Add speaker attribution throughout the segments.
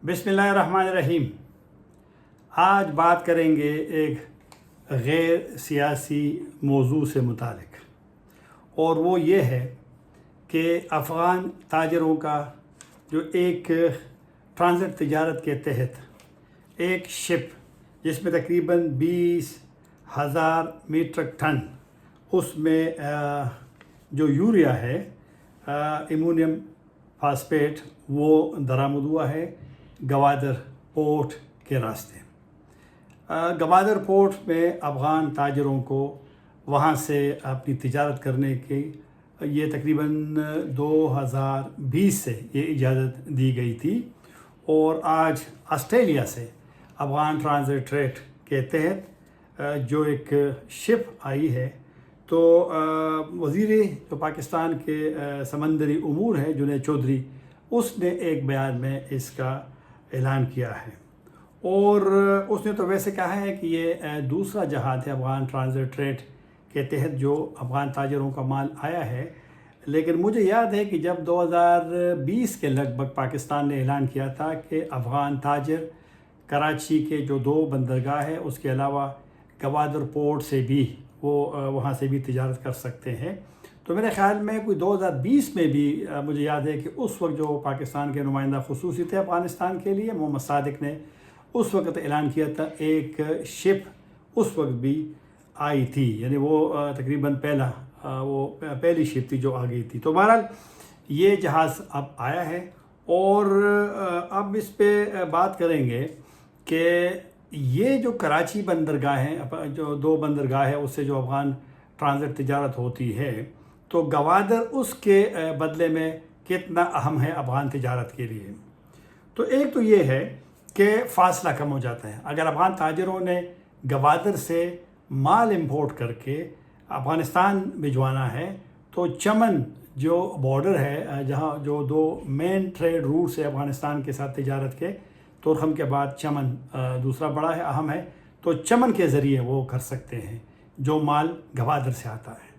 Speaker 1: बिस्मिल्लाहिर्रहमानिर्रहीम। आज बात करेंगे एक गैर सियासी मौजू से मुतालिक, और वो ये है कि अफ़गान ताजरों का जो एक ट्रांज़िट तिजारत के तहत एक शिप जिसमें तकरीबन 20,000 मीट्रिक टन उसमें जो यूरिया है, अमोनियम फास्फेट, वो दरामद हुआ है गवादर पोर्ट के रास्ते। गवादर पोर्ट में अफ़गान ताजरों को वहाँ से अपनी तिजारत करने की ये तकरीबन 2020 से ये इजाज़त दी गई थी, और आज ऑस्ट्रेलिया से अफ़गान ट्रांज़िट ट्रेड के तहत जो एक शिप आई है, तो वज़ीर जो पाकिस्तान के समंदरी उमूर है जुनैद चौधरी, उसने एक बयान में इसका ऐलान किया है। और उसने तो वैसे कहा है कि ये दूसरा जहाज़ है अफ़गान ट्रांज़िट ट्रेड के तहत जो अफ़गान ताजरों का माल आया है। लेकिन मुझे याद है कि जब 2020 के लगभग पाकिस्तान ने ऐलान किया था कि अफ़गान ताजर कराची के जो 2 बंदरगाह है उसके अलावा गवादर पोर्ट से भी वो वहाँ से भी तिजारत कर सकते हैं, तो मेरे ख़्याल में कोई 2020 में भी मुझे याद है कि उस वक्त जो पाकिस्तान के नुमाइंदा खुसूसी थे अफ़गानिस्तान के लिए, मोहम्मद सादिक ने उस वक्त ऐलान किया था एक शिप उस वक्त भी आई थी, यानी वो तकरीबन पहली शिप थी जो आ गई थी। तो बहरहाल ये जहाज़ अब आया है, और अब इस पे बात करेंगे कि ये जो कराची बंदरगाह है, जो 2 बंदरगाह है, उससे जो अफ़गान ट्रांज़िट तिजारत होती है, तो गवादर उसके बदले में कितना अहम है अफ़गान तिजारत के लिए। तो एक तो ये है कि फ़ासला कम हो जाता है। अगर अफ़गान ताजरों ने गवादर से माल इंपोर्ट करके अफ़गानिस्तान भिजवाना है, तो चमन जो बॉर्डर है, जहाँ जो 2 मेन ट्रेड रूट्स है अफ़गानिस्तान के साथ तिजारत के, तुरखम के बाद चमन दूसरा बड़ा है, अहम है, तो चमन के ज़रिए वो कर सकते हैं जो माल गवादर से आता है।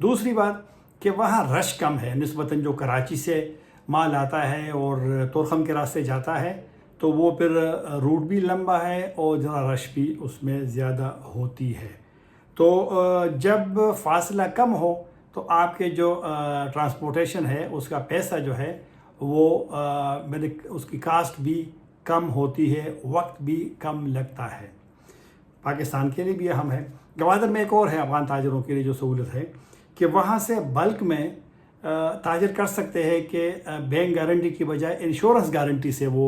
Speaker 1: दूसरी बात कि वहाँ रश कम है निस्बतन, जो कराची से माल आता है और तुरखम के रास्ते जाता है, तो वो फिर रूट भी लंबा है और ज़रा रश भी उसमें ज़्यादा होती है। तो जब फासला कम हो तो आपके जो ट्रांसपोर्टेशन है उसका पैसा जो है वो मैंने उसकी कास्ट भी कम होती है, वक्त भी कम लगता है। पाकिस्तान के लिए भी अहम है। गवादर में एक और है अफ़गान ताजरों के लिए जो सहूलत है कि वहाँ से बल्क में ताजर कर सकते हैं कि बैंक गारंटी की बजाय इंश्योरेंस गारंटी से वो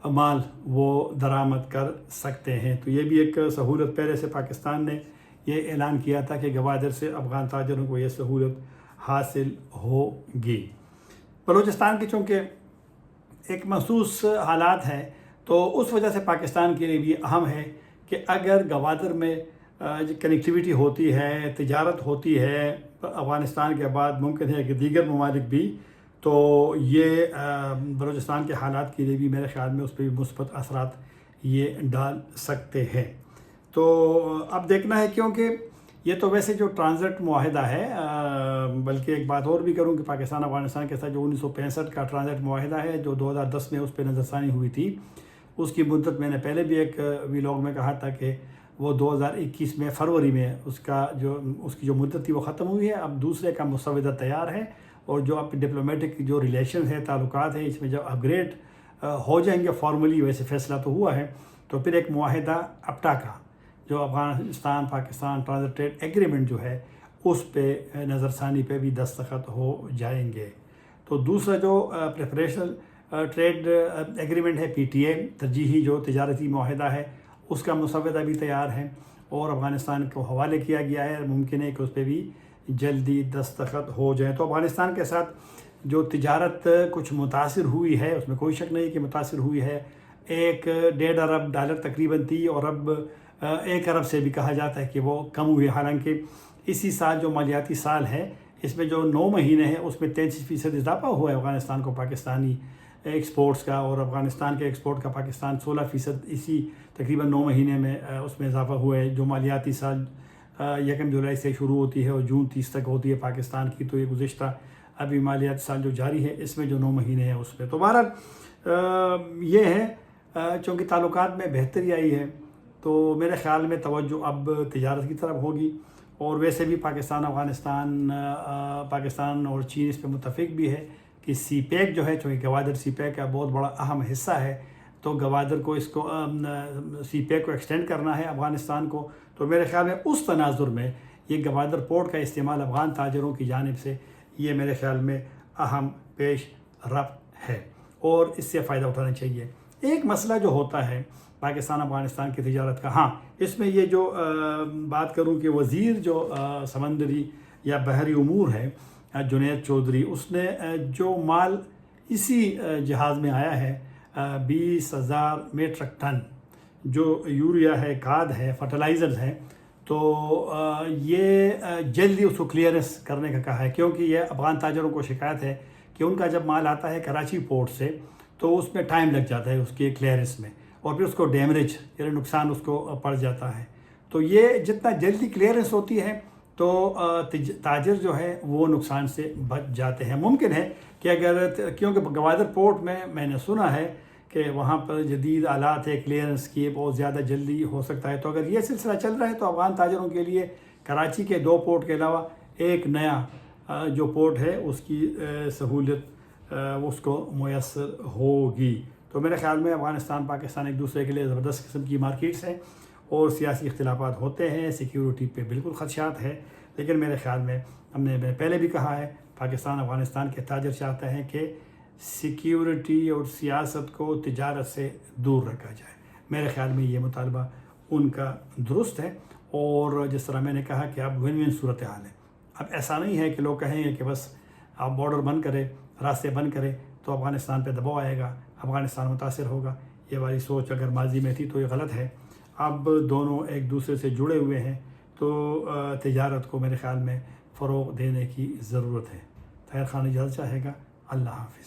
Speaker 1: माल वो दरामद कर सकते हैं। तो ये भी एक सहूलत पहले से पाकिस्तान ने ये ऐलान किया था कि गवादर से अफ़गान ताजरों को ये सहूलत हासिल होगी। बलूचिस्तान के चूँकि एक महसूस हालात हैं, तो उस वजह से पाकिस्तान के लिए भी अहम है कि अगर गवादर में कनेक्टिविटी होती है, तिजारत होती है अफ़गानिस्तान के बाद, मुमकिन है कि दीगर ममालिक भी, तो ये बलूचिस्तान के हालात के लिए भी मेरे ख़्याल में उस पर भी मुस्बत असरात ये डाल सकते हैं। तो अब देखना है, क्योंकि ये तो वैसे जो ट्रांज़िट मुआहिदा है, बल्कि एक बात और भी करूँ कि पाकिस्तान अफ़गानिस्तान के साथ जो 1965 का ट्रांज़िट मुआहिदा है जो 2010 में उस पर नज़रसानी हुई थी, उसकी मुद्दत मैंने पहले भी एक व्लॉग में कहा था कि वो 2021 में फरवरी में उसकी जो मुद्दत थी वो ख़त्म हुई है। अब दूसरे का मुसवदा तैयार है, और जो अब डिप्लोमेटिक जो रिलेशन है, ताल्लुकात है, इसमें जब अपग्रेड हो जाएंगे फॉर्मली, वैसे फ़ैसला तो हुआ है, तो फिर एक मुआहिदा अपटा का जो Afghanistan Pakistan transit trade agreement जो है उस पे नज़रसानी पे भी दस्तखत हो जाएंगे। तो दूसरा जो प्रेफरेंशियल ट्रेड एग्रीमेंट है, PTA तरजीही जो तिजारती मुआहिदा है, उसका मुसवदा भी तैयार है और अफ़गानिस्तान को हवाले किया गया है। मुमकिन है कि उस पर भी जल्दी दस्तखत हो जाए। तो अफ़गानिस्तान के साथ जो तिजारत कुछ मुतासिर हुई है, उसमें कोई शक नहीं कि मुतासिर हुई है। 1.5 अरब डॉलर तकरीबन थी, और अब 1 अरब से भी कहा जाता है कि वो कम हुई। हालांकि इसी साल जो मालियाती साल है, इसमें जो 9 महीने हैं उसमें 33% इजाफा हुआ है अफ़गानिस्तान को पाकिस्तानी एक्सपोर्ट्स का, और अफ़गानिस्तान के एक्सपोर्ट का पाकिस्तान 16% इसी तकरीबन 9 महीने में उसमें इजाफा हुआ है। जो मालियाती साल 1 जुलाई से शुरू होती है और जून 30 तक होती है पाकिस्तान की, तो ये गुज़िश्ता अभी मालियाती साल जो जारी है इसमें जो 9 महीने हैं उसमें। तो बहरहाल ये है چونکہ تعلقات میں بہتری آئی ہے تو میرے خیال میں توجہ اب تجارت کی طرف ہوگی، اور ویسے بھی پاکستان اور چین اس پہ متفق بھی ہے کہ سی پیک جو ہے، چونکہ گوادر سی پیک کا بہت بڑا اہم حصہ ہے، تو گوادر کو سی پیک کو ایکسٹینڈ کرنا ہے افغانستان کو، تو میرے خیال میں اس تناظر میں یہ گوادر پورٹ کا استعمال افغان تاجروں کی جانب سے یہ میرے خیال میں اہم پیش رفت ہے، اور اس سے فائدہ اٹھانا چاہیے۔ ایک مسئلہ جو ہوتا ہے پاکستان افغانستان کی تجارت کا، ہاں اس میں یہ جو بات کروں کہ وزیر جو سمندری یا بحری امور ہے جنید چودھری، اس نے جو مال اسی جہاز میں آیا ہے 20,000 میٹرک ٹن جو یوریا ہے، کھاد ہے، فرٹیلائزرز ہیں، تو یہ جلدی اس کو کلیئرنس کرنے کا کہا ہے، کیونکہ یہ افغان تاجروں کو شکایت ہے کہ ان کا جب مال آتا ہے کراچی پورٹ سے تو اس میں ٹائم لگ جاتا ہے اس کے کلیئرنس میں، اور پھر اس کو ڈیمیج یعنی نقصان اس کو پڑ جاتا ہے۔ تو یہ جتنا جلدی کلیئرنس ہوتی ہے تو تاجر جو ہے وہ نقصان سے بچ جاتے ہیں۔ ممکن ہے کہ کیونکہ گوادر پورٹ میں نے سنا ہے کہ وہاں پر جدید آلات ہے کلیئرنس کی، بہت زیادہ جلدی ہو سکتا ہے، تو اگر یہ سلسلہ چل رہا ہے تو افغان تاجروں کے لیے کراچی کے 2 پورٹ کے علاوہ ایک نیا جو پورٹ ہے اس کی سہولت اس کو میسر ہوگی۔ تو میرے خیال میں افغانستان پاکستان ایک دوسرے کے لیے زبردست قسم کی مارکیٹس ہیں، اور سیاسی اختلافات ہوتے ہیں، سیکیورٹی پہ بالکل خدشات ہے، لیکن میرے خیال میں میں پہلے بھی کہا ہے پاکستان افغانستان کے تاجر چاہتے ہیں کہ سیکیورٹی اور سیاست کو تجارت سے دور رکھا جائے۔ میرے خیال میں یہ مطالبہ ان کا درست ہے، اور جس طرح میں نے کہا کہ اب ون ون صورتحال ہے۔ اب ایسا نہیں ہے کہ لوگ کہیں گے کہ بس آپ بارڈر بند کریں، راستے بند کریں تو افغانستان پہ دباؤ آئے گا، افغانستان متاثر ہوگا۔ یہ والی سوچ اگر ماضی میں تھی تو یہ غلط ہے۔ اب دونوں ایک دوسرے سے جڑے ہوئے ہیں، تو تجارت کو میرے خیال میں فروغ دینے کی ضرورت ہے۔ طاہر خان اجازت چاہے گا۔ اللہ حافظ۔